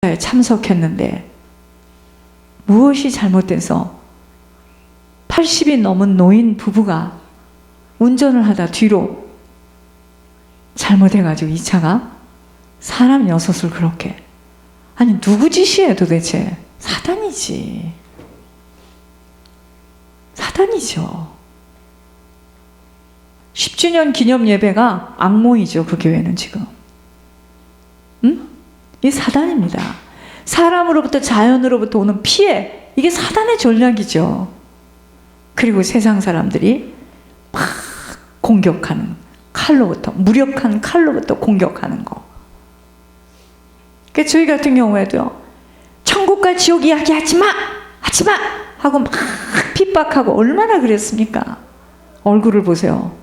참석했는데 무엇이 잘못돼서 80이 넘은 노인 부부가 운전을 하다 뒤로 잘못해가지고 이 차가 사람 6을 그렇게, 아니 누구 짓이에요 도대체? 사단이지. 사단이죠. 10주년 기념 예배가 악몽이죠. 그 교회는 지금. 이 사단입니다. 사람으로부터 자연으로부터 오는 피해, 이게 사단의 전략이죠. 그리고 세상 사람들이 막 공격하는 칼로부터, 무력한 칼로부터 공격하는 거. 그러니까 저희 같은 경우에도 천국과 지옥 이야기 하지마! 하지마! 하고 막 핍박하고 얼마나 그랬습니까? 얼굴을 보세요.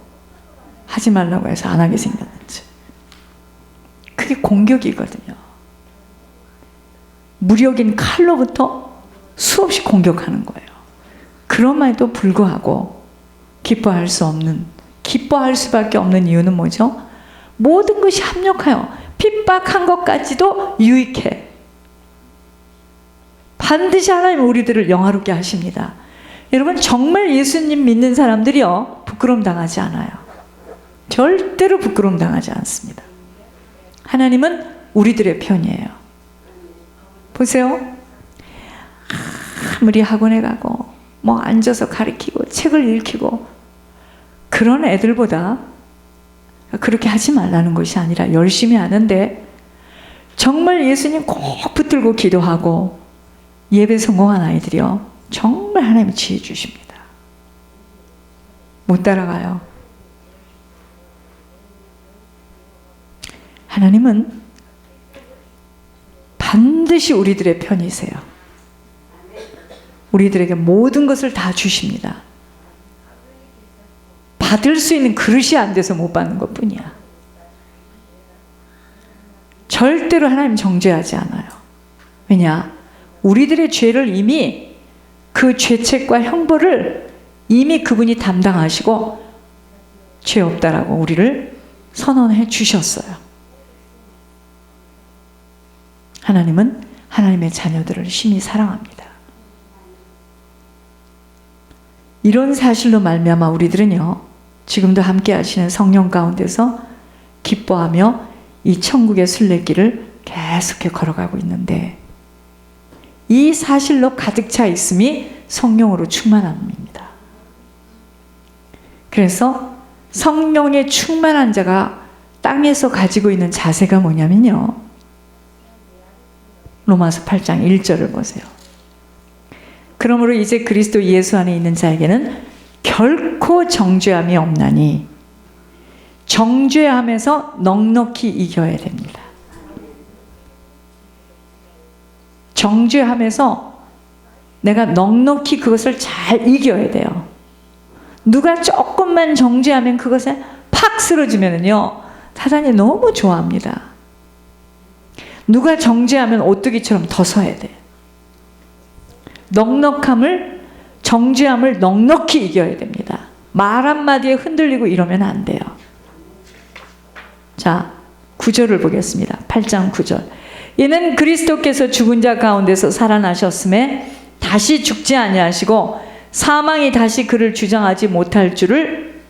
하지 말라고 해서 안 하게 생겼는지. 그게 공격이거든요. 무력인 칼로부터 수없이 공격하는 거예요. 그럼에도 불구하고 기뻐할 수밖에 없는 이유는 뭐죠? 모든 것이 합력하여 핍박한 것까지도 유익해. 반드시 하나님은 우리들을 영화롭게 하십니다. 여러분, 정말 예수님 믿는 사람들이요, 부끄러움 당하지 않아요. 절대로 부끄러움 당하지 않습니다. 하나님은 우리들의 편이에요. 보세요. 아무리 학원에 가고 뭐 앉아서 가르치고 책을 읽히고 그런 애들보다 그렇게 하지 말라는 것이 아니라 열심히 하는데 정말 예수님 꼭 붙들고 기도하고 예배 성공한 아이들이요, 정말 하나님이 지혜 주십니다. 못 따라가요. 하나님은 반드시 우리들의 편이세요. 우리들에게 모든 것을 다 주십니다. 받을 수 있는 그릇이 안 돼서 못 받는 것뿐이야. 절대로 하나님 정죄하지 않아요. 왜냐? 우리들의 죄를 이미, 그 죄책과 형벌을 이미 그분이 담당하시고 죄 없다라고 우리를 선언해 주셨어요. 하나님은 하나님의 자녀들을 심히 사랑합니다. 이런 사실로 말미암아 우리들은요, 지금도 함께 하시는 성령 가운데서 기뻐하며 이 천국의 순례길을 계속해 걸어가고 있는데, 이 사실로 가득 차 있음이 성령으로 충만함입니다. 그래서 성령에 충만한 자가 땅에서 가지고 있는 자세가 뭐냐면요, 로마서 8장 1절을 보세요. 그러므로 이제 그리스도 예수 안에 있는 자에게는 결코 정죄함이 없나니 정죄함에서 넉넉히 이겨야 됩니다. 정죄함에서 내가 넉넉히 그것을 잘 이겨야 돼요. 누가 조금만 정죄하면 그것에 팍 쓰러지면요, 사단이 너무 좋아합니다. 누가 정죄하면 오뚜기처럼 더 서야 돼. 넉넉함을, 정죄함을 넉넉히 이겨야 됩니다. 말 한마디에 흔들리고 이러면 안 돼요. 자, 9절을 보겠습니다. 8장 9절. 이는 그리스도께서 죽은 자 가운데서 살아나셨음에 다시 죽지 아니하시고 사망이 다시 그를 주장하지 못할 줄을,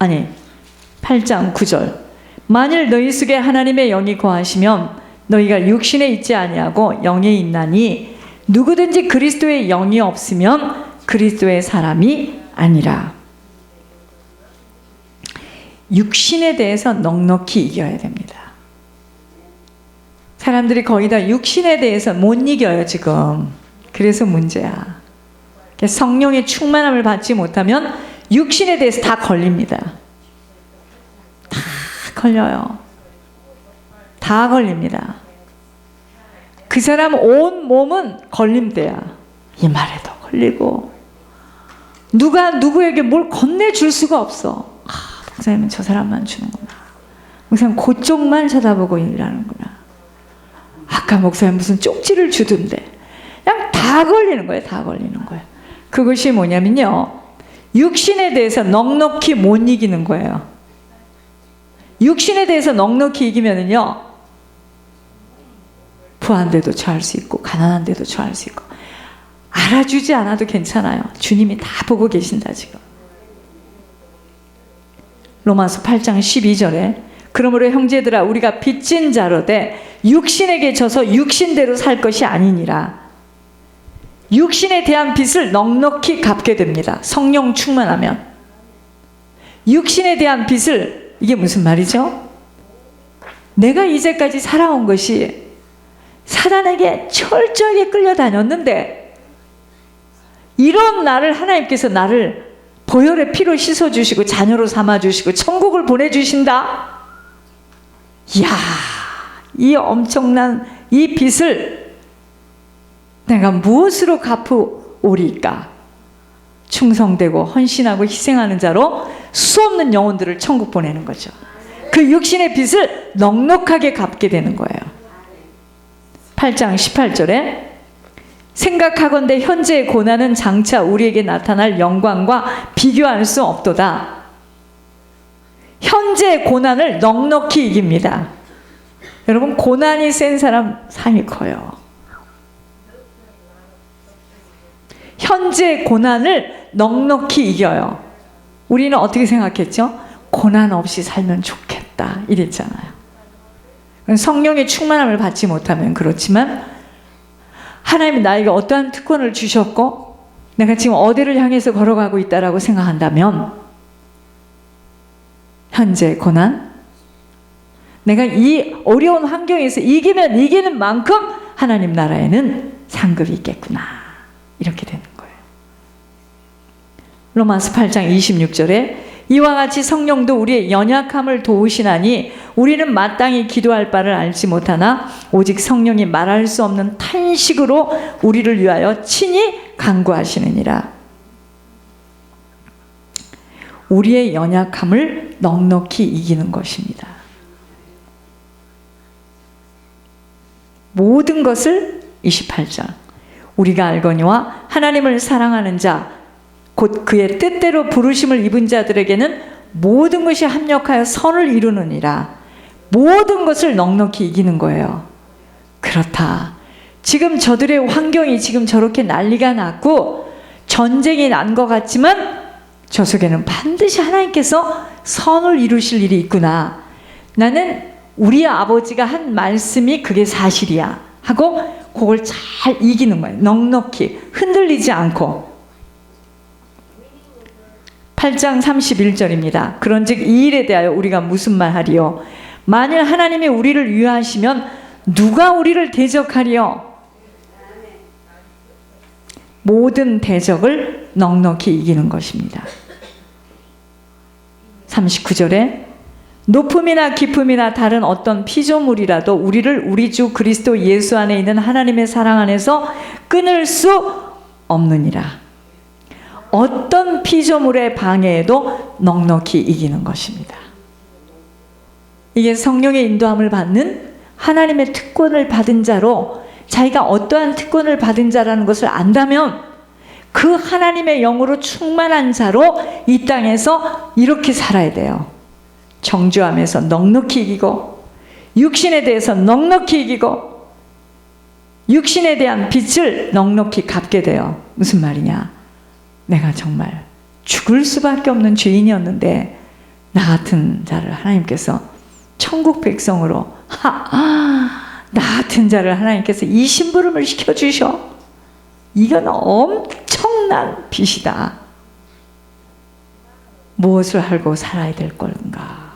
8장 9절. 만일 너희 속에 하나님의 영이 거하시면 너희가 육신에 있지 아니하고 영에 있나니 누구든지 그리스도의 영이 없으면 그리스도의 사람이 아니라. 육신에 대해서 넉넉히 이겨야 됩니다. 사람들이 거의 다 육신에 대해서 못 이겨요 지금. 그래서 문제야. 성령의 충만함을 받지 못하면 육신에 대해서 다 걸립니다. 다 걸려요. 다 걸립니다. 그 사람 온 몸은 걸림대야. 이 말에도 걸리고, 누가 누구에게 뭘 건네줄 수가 없어. 목사님은 저 사람만 주는구나. 목사님 그쪽만 쳐다보고 일하는구나. 아까 목사님 무슨 쪽지를 주던데. 그냥 다 걸리는 거예요. 다 걸리는 거예요. 그것이 뭐냐면요, 육신에 대해서 넉넉히 못 이기는 거예요. 육신에 대해서 넉넉히 이기면은요, 부한데도 처할 수 있고 가난한데도 처할 수 있고 알아주지 않아도 괜찮아요. 주님이 다 보고 계신다 지금. 로마서 8장 12절에 그러므로 형제들아 우리가 빚진 자로되 육신에게 져서 육신대로 살 것이 아니니라. 육신에 대한 빚을 넉넉히 갚게 됩니다. 성령 충만하면. 육신에 대한 빚을, 이게 무슨 말이죠? 내가 이제까지 살아온 것이 사단에게 철저하게 끌려다녔는데 이런 나를 하나님께서 나를 보혈의 피로 씻어주시고 자녀로 삼아주시고 천국을 보내주신다. 이야, 이 엄청난 이 빚을 내가 무엇으로 갚으오리까? 충성되고 헌신하고 희생하는 자로 수없는 영혼들을 천국 보내는 거죠. 그 육신의 빚을 넉넉하게 갚게 되는 거예요. 8장 18절에 생각하건대 현재의 고난은 장차 우리에게 나타날 영광과 비교할 수 없도다. 현재의 고난을 넉넉히 이깁니다. 여러분, 고난이 센 사람 삶이 커요. 현재의 고난을 넉넉히 이겨요. 우리는 어떻게 생각했죠? 고난 없이 살면 좋겠다 이랬잖아요. 성령의 충만함을 받지 못하면 그렇지만 하나님이 나에게 어떠한 특권을 주셨고 내가 지금 어디를 향해서 걸어가고 있다라고 생각한다면 현재의 고난, 내가 이 어려운 환경에서 이기면 이기는 만큼 하나님 나라에는 상급이 있겠구나, 이렇게 되는 거예요. 로마서 8장 26절에 이와 같이 성령도 우리의 연약함을 도우시나니 우리는 마땅히 기도할 바를 알지 못하나 오직 성령이 말할 수 없는 탄식으로 우리를 위하여 친히 간구하시느니라. 우리의 연약함을 넉넉히 이기는 것입니다. 모든 것을 28장 우리가 알거니와 하나님을 사랑하는 자 곧 그의 뜻대로 부르심을 입은 자들에게는 모든 것이 합력하여 선을 이루느니라. 모든 것을 넉넉히 이기는 거예요. 그렇다. 지금 저들의 환경이 지금 저렇게 난리가 났고 전쟁이 난 것 같지만 저 속에는 반드시 하나님께서 선을 이루실 일이 있구나. 나는 우리 아버지가 한 말씀이 그게 사실이야 하고 그걸 잘 이기는 거예요. 넉넉히 흔들리지 않고. 8장 31절입니다. 그런즉 이 일에 대하여 우리가 무슨 말하리요? 만일 하나님이 우리를 위하시면 누가 우리를 대적하리요? 모든 대적을 넉넉히 이기는 것입니다. 39절에 높음이나 깊음이나 다른 어떤 피조물이라도 우리를 우리 주 그리스도 예수 안에 있는 하나님의 사랑 안에서 끊을 수 없느니라. 어떤 피조물의 방해에도 넉넉히 이기는 것입니다. 이게 성령의 인도함을 받는 하나님의 특권을 받은 자로, 자기가 어떠한 특권을 받은 자라는 것을 안다면 그 하나님의 영으로 충만한 자로 이 땅에서 이렇게 살아야 돼요. 정죄함에서 넉넉히 이기고, 육신에 대해서 넉넉히 이기고, 육신에 대한 빚을 넉넉히 갚게 돼요. 무슨 말이냐? 내가 정말 죽을 수밖에 없는 죄인이었는데 나 같은 자를 하나님께서 천국 백성으로 나 같은 자를 하나님께서 이 심부름을 시켜주셔. 이건 엄청난 빚이다. 무엇을 알고 살아야 될 건가?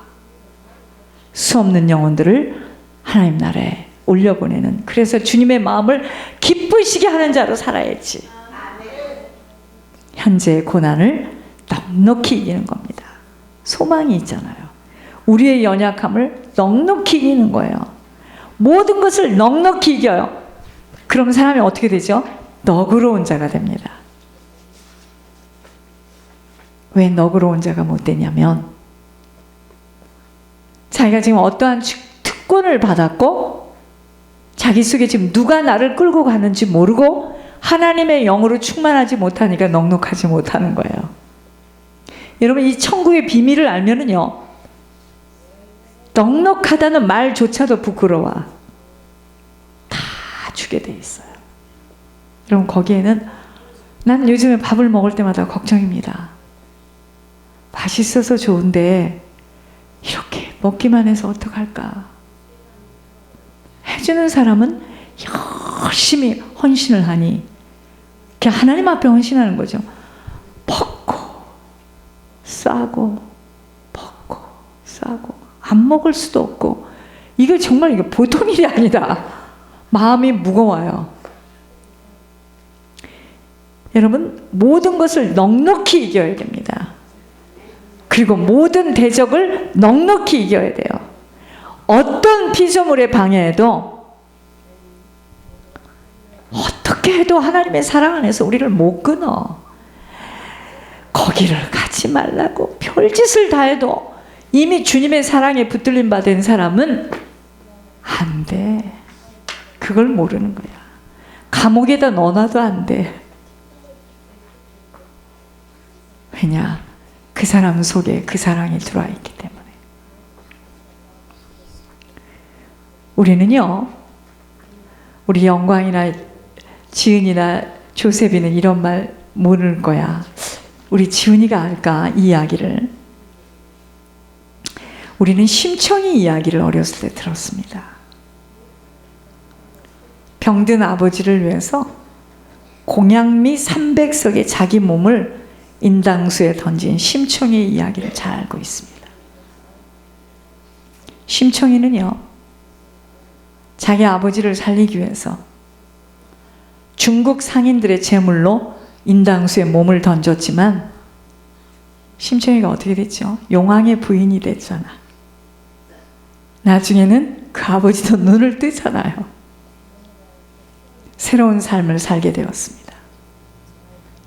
수없는 영혼들을 하나님 나라에 올려보내는, 그래서 주님의 마음을 기쁘시게 하는 자로 살아야지. 현재의 고난을 넉넉히 이기는 겁니다. 소망이 있잖아요. 우리의 연약함을 넉넉히 이기는 거예요. 모든 것을 넉넉히 이겨요. 그럼 사람이 어떻게 되죠? 너그러운 자가 됩니다. 왜 너그러운 자가 못 되냐면 자기가 지금 어떠한 특권을 받았고 자기 속에 지금 누가 나를 끌고 가는지 모르고 하나님의 영으로 충만하지 못하니까 넉넉하지 못하는 거예요. 여러분, 이 천국의 비밀을 알면은요, 넉넉하다는 말조차도 부끄러워. 다 주게 돼 있어요. 여러분, 거기에는 난 요즘에 밥을 먹을 때마다 걱정입니다. 맛있어서 좋은데 이렇게 먹기만 해서 어떡할까? 해주는 사람은 열심히 헌신을 하니 그냥 하나님 앞에 헌신하는 거죠. 먹고 싸고 먹고 싸고 안 먹을 수도 없고, 이거 정말 이게 보통 일이 아니다. 마음이 무거워요. 여러분, 모든 것을 넉넉히 이겨야 됩니다. 그리고 모든 대적을 넉넉히 이겨야 돼요. 어떤 피조물의 방해에도 어떻게 해도 하나님의 사랑 안에서 우리를 못 끊어. 거기를 가지 말라고 별짓을 다 해도 이미 주님의 사랑에 붙들림 받은 사람은 안 돼. 그걸 모르는 거야. 감옥에다 넣어놔도 안 돼. 왜냐? 그 사람 속에 그 사랑이 들어와 있기 때문에. 우리는요, 우리 영광이나 지은이나 조셉이는 이런 말 모를 거야. 우리 지은이가 알까, 이 이야기를. 우리는 심청이 이야기를 어렸을 때 들었습니다. 병든 아버지를 위해서 공양미 300석의 자기 몸을 인당수에 던진 심청이의 이야기를 잘 알고 있습니다. 심청이는요, 자기 아버지를 살리기 위해서 중국 상인들의 제물로 인당수에 몸을 던졌지만 심청이가 어떻게 됐죠? 용왕의 부인이 됐잖아. 나중에는 그 아버지도 눈을 뜨잖아요. 새로운 삶을 살게 되었습니다.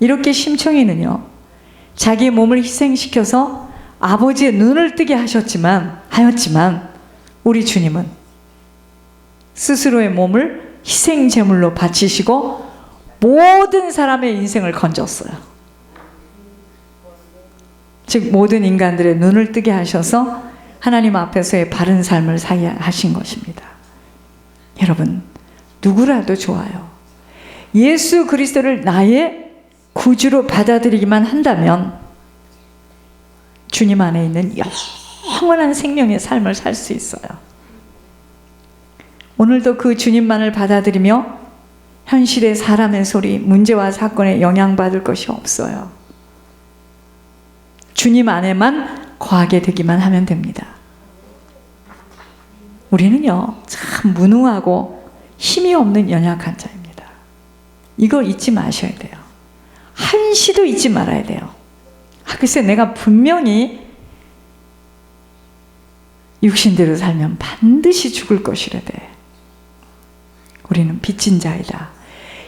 이렇게 심청이는요, 자기의 몸을 희생시켜서 아버지의 눈을 뜨게 하였지만 우리 주님은 스스로의 몸을 희생 제물로 바치시고 모든 사람의 인생을 건졌어요. 즉 모든 인간들의 눈을 뜨게 하셔서 하나님 앞에서의 바른 삶을 살게 하신 것입니다. 여러분, 누구라도 좋아요. 예수 그리스도를 나의 구주로 받아들이기만 한다면 주님 안에 있는 영원한 생명의 삶을 살 수 있어요. 오늘도 그 주님만을 받아들이며 현실의 사람의 소리, 문제와 사건에 영향받을 것이 없어요. 주님 안에만 거하게 되기만 하면 됩니다. 우리는요, 참 무능하고 힘이 없는 연약한 자입니다. 이거 잊지 마셔야 돼요. 한시도 잊지 말아야 돼요. 글쎄, 내가 분명히 육신대로 살면 반드시 죽을 것이라대. 우리는 빚진 자이다.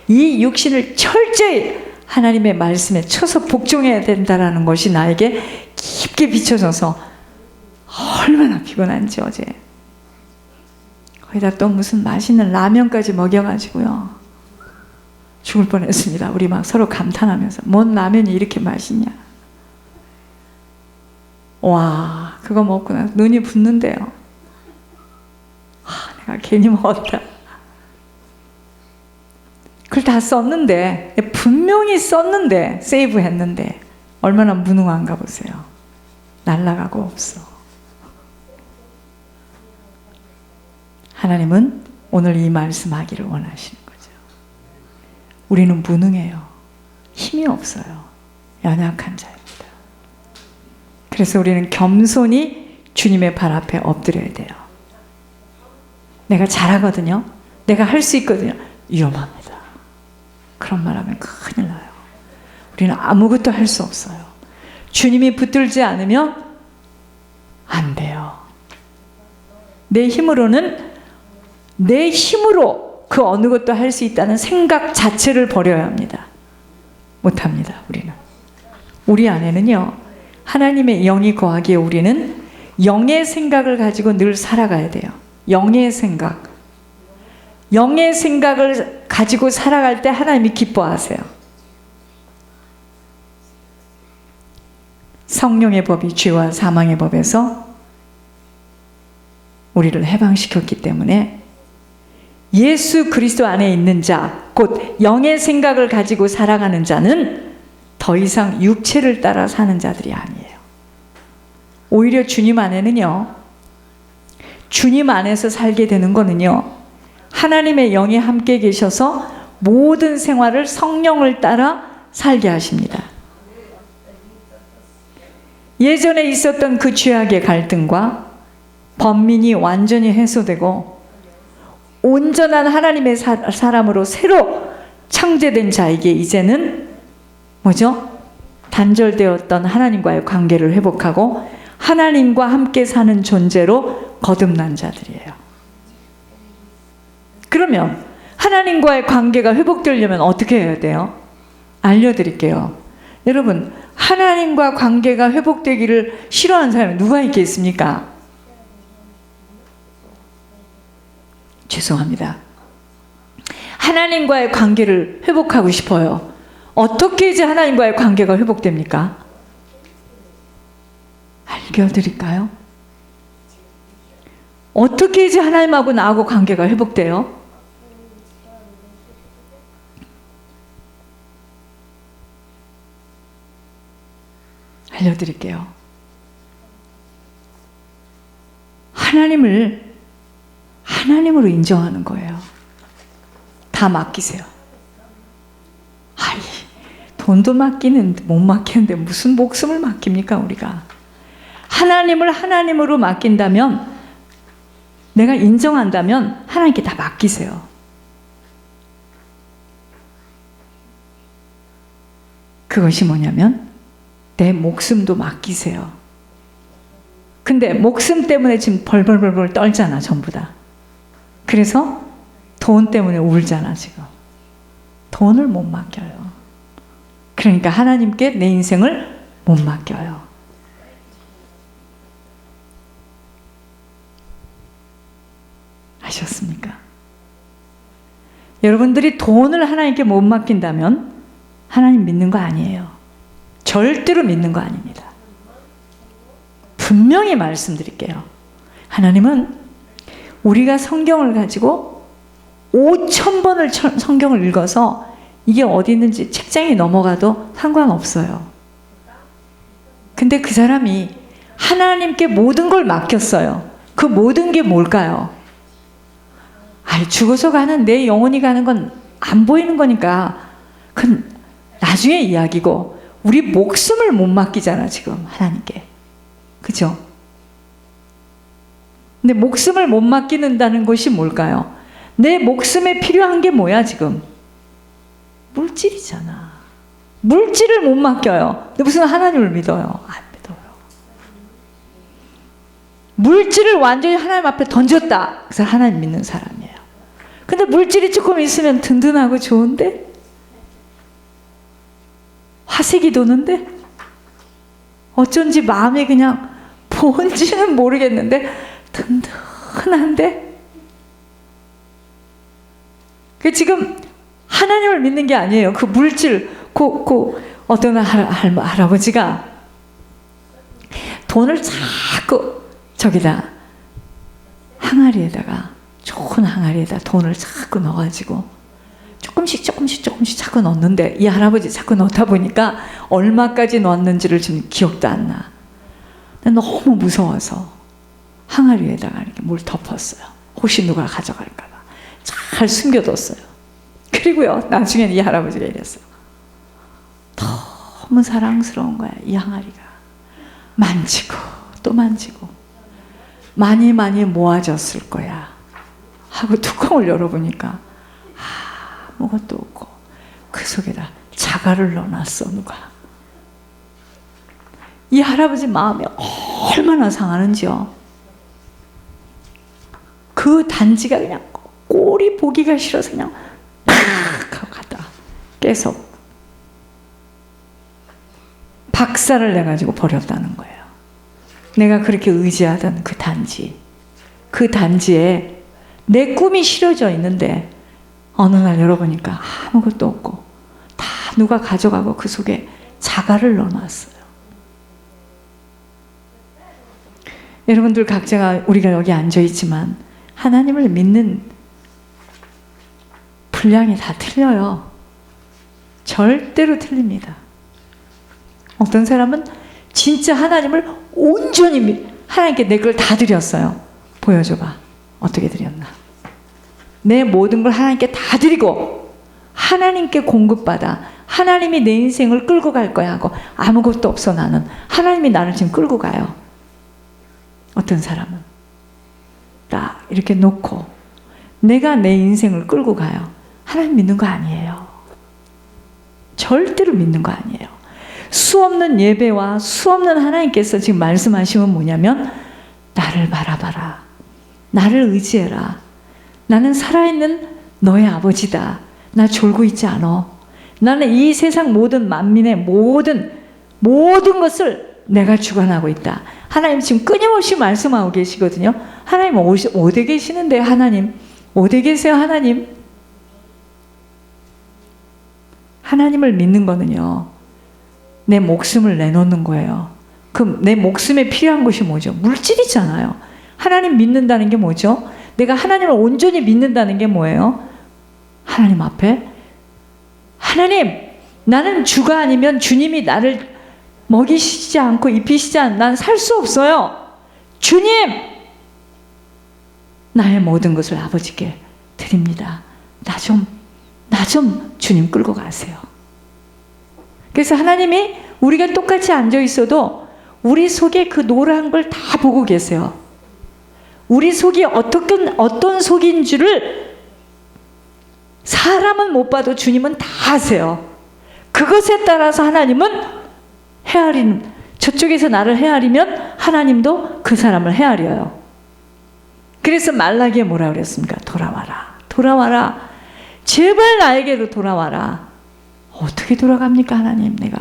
이 육신을 철저히 하나님의 말씀에 쳐서 복종해야 된다는 것이 나에게 깊게 비춰져서 얼마나 피곤한지 어제 거기다 또 무슨 맛있는 라면까지 먹여가지고요, 죽을 뻔했습니다. 우리 막 서로 감탄하면서 뭔 라면이 이렇게 맛있냐. 와, 그거 먹고 나서 눈이 붓는데요. 내가 괜히 먹었다. 그걸 다 썼는데, 분명히 썼는데, 세이브 했는데 얼마나 무능한가 보세요. 날아가고 없어. 하나님은 오늘 이 말씀하기를 원하시는 거죠. 우리는 무능해요. 힘이 없어요. 연약한 자입니다. 그래서 우리는 겸손히 주님의 발 앞에 엎드려야 돼요. 내가 잘하거든요. 내가 할 수 있거든요. 위험합니다. 그런 말하면 큰일 나요. 우리는 아무것도 할 수 없어요. 주님이 붙들지 않으면 안 돼요. 내 힘으로 그 어느 것도 할 수 있다는 생각 자체를 버려야 합니다. 못합니다. 우리는. 우리 안에는요, 하나님의 영이 거하기에 우리는 영의 생각을 가지고 늘 살아가야 돼요. 영의 생각. 영의 생각을 가지고 살아갈 때 하나님이 기뻐하세요. 성령의 법이 죄와 사망의 법에서 우리를 해방시켰기 때문에 예수 그리스도 안에 있는 자, 곧 영의 생각을 가지고 살아가는 자는 더 이상 육체를 따라 사는 자들이 아니에요. 오히려 주님 안에는요, 주님 안에서 살게 되는 거는요, 하나님의 영이 함께 계셔서 모든 생활을 성령을 따라 살게 하십니다. 예전에 있었던 그 죄악의 갈등과 번민이 완전히 해소되고 온전한 하나님의 사람으로 새로 창제된 자에게 이제는 뭐죠? 단절되었던 하나님과의 관계를 회복하고 하나님과 함께 사는 존재로 거듭난 자들이에요. 그러면 하나님과의 관계가 회복되려면 어떻게 해야 돼요? 알려드릴게요. 여러분, 하나님과 관계가 회복되기를 싫어하는 사람이 누가 있겠습니까? 죄송합니다. 하나님과의 관계를 회복하고 싶어요. 어떻게 이제 하나님과의 관계가 회복됩니까? 알려드릴까요? 어떻게 이제 하나님하고 나하고 관계가 회복돼요? 알려드릴게요. 하나님으로 인정하는 거예요. 다 맡기세요. 아이, 돈도 맡기는데 못 맡기는데 무슨 목숨을 맡깁니까 우리가? 하나님을 하나님으로 맡긴다면, 내가 인정한다면 하나님께 다 맡기세요. 그것이 뭐냐면 내 목숨도 맡기세요. 근데 목숨 때문에 지금 벌벌벌벌 떨잖아, 전부 다. 그래서 돈 때문에 울잖아, 지금. 돈을 못 맡겨요. 그러니까 하나님께 내 인생을 못 맡겨요. 아셨습니까? 여러분들이 돈을 하나님께 못 맡긴다면 하나님 믿는 거 아니에요. 절대로 믿는 거 아닙니다. 분명히 말씀드릴게요. 하나님은 우리가 성경을 가지고 5,000번을 성경을 읽어서 이게 어디 있는지 책장에 넘어가도 상관없어요. 근데 그 사람이 하나님께 모든 걸 맡겼어요. 그 모든 게 뭘까요? 아이, 죽어서 가는, 내 영혼이 가는 건 안 보이는 거니까 그건 나중에 이야기고, 우리 목숨을 못 맡기잖아 지금 하나님께. 그죠? 근데 목숨을 못 맡기는다는 것이 뭘까요? 내 목숨에 필요한 게 뭐야 지금? 물질이잖아. 물질을 못 맡겨요. 근데 무슨 하나님을 믿어요? 안 믿어요. 물질을 완전히 하나님 앞에 던졌다. 그래서 하나님 믿는 사람이에요. 근데 물질이 조금 있으면 든든하고 좋은데? 화색이 도는데? 어쩐지 마음이 그냥 뭔지는 모르겠는데 든든한데? 그 지금 하나님을 믿는 게 아니에요. 그 물질, 어떤 할아버지가 돈을 자꾸 저기다 항아리에다가, 좋은 항아리에다 돈을 자꾸 넣어가지고 조금씩 자꾸 넣는데, 이 할아버지 자꾸 넣다 보니까 얼마까지 넣었는지를 지금 기억도 안 나. 너무 무서워서 항아리에다가 이렇게 물 덮었어요. 혹시 누가 가져갈까 봐 잘 숨겨뒀어요. 그리고요, 나중에는 이 할아버지가 이랬어요. 너무 사랑스러운 거야, 이 항아리가. 만지고 또 만지고 많이 모아졌을 거야 하고 뚜껑을 열어보니까 아무것도 없고 그 속에다 자갈을 넣어놨어, 누가. 이 할아버지 마음이 얼마나 상하는지요. 그 단지가 그냥 꼴이 보기가 싫어서 그냥 팍 하고 갖다 깨서 박살을 내가지고 버렸다는 거예요. 내가 그렇게 의지하던 그 단지, 그 단지에 내 꿈이 실어져 있는데 어느 날 열어보니까 아무것도 없고 다 누가 가져가고 그 속에 자갈을 넣어놨어요. 여러분들 각자가, 우리가 여기 앉아있지만 하나님을 믿는 분량이 다 틀려요. 절대로 틀립니다. 어떤 사람은 진짜 하나님을 온전히 하나님께 내 걸 다 드렸어요. 보여줘봐. 어떻게 드렸나? 내 모든 걸 하나님께 다 드리고 하나님께 공급받아 하나님이 내 인생을 끌고 갈 거야 하고 아무것도 없어 나는. 하나님이 나를 지금 끌고 가요. 어떤 사람은 딱 이렇게 놓고 내가 내 인생을 끌고 가요. 하나님 믿는 거 아니에요. 절대로 믿는 거 아니에요. 수없는 예배와 수없는 하나님께서 지금 말씀하시면 뭐냐면 나를 바라봐라. 나를 의지해라. 나는 살아있는 너의 아버지다. 나 졸고 있지 않아. 나는 이 세상 모든 만민의 모든 것을 내가 주관하고 있다. 하나님 지금 끊임없이 말씀하고 계시거든요. 하나님 어디 계시는데 하나님? 어디 계세요 하나님? 하나님을 믿는 거는요. 내 목숨을 내놓는 거예요. 그럼 내 목숨에 필요한 것이 뭐죠? 물질이잖아요. 하나님 믿는다는 게 뭐죠? 내가 하나님을 온전히 믿는다는 게 뭐예요? 하나님 앞에 하나님 나는 주가 아니면 주님이 나를 먹이시지 않고 입히시지 않으면 난 살 수 없어요. 주님 나의 모든 것을 아버지께 드립니다. 나 좀 주님 끌고 가세요. 그래서 하나님이 우리가 똑같이 앉아 있어도 우리 속에 그 노란 걸 다 보고 계세요. 우리 속이 어떤 속인 줄을 사람은 못 봐도 주님은 다 아세요. 그것에 따라서 하나님은 저쪽에서 나를 헤아리면 하나님도 그 사람을 헤아려요. 그래서 말라기에 뭐라 그랬습니까? 돌아와라. 돌아와라. 제발 나에게로 돌아와라. 어떻게 돌아갑니까 하나님? 네가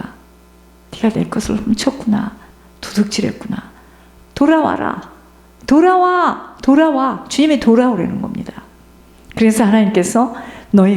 내 것을 훔쳤구나. 도둑질했구나. 돌아와라. 돌아와. 주님이 돌아오려는 겁니다. 그래서 하나님께서 너희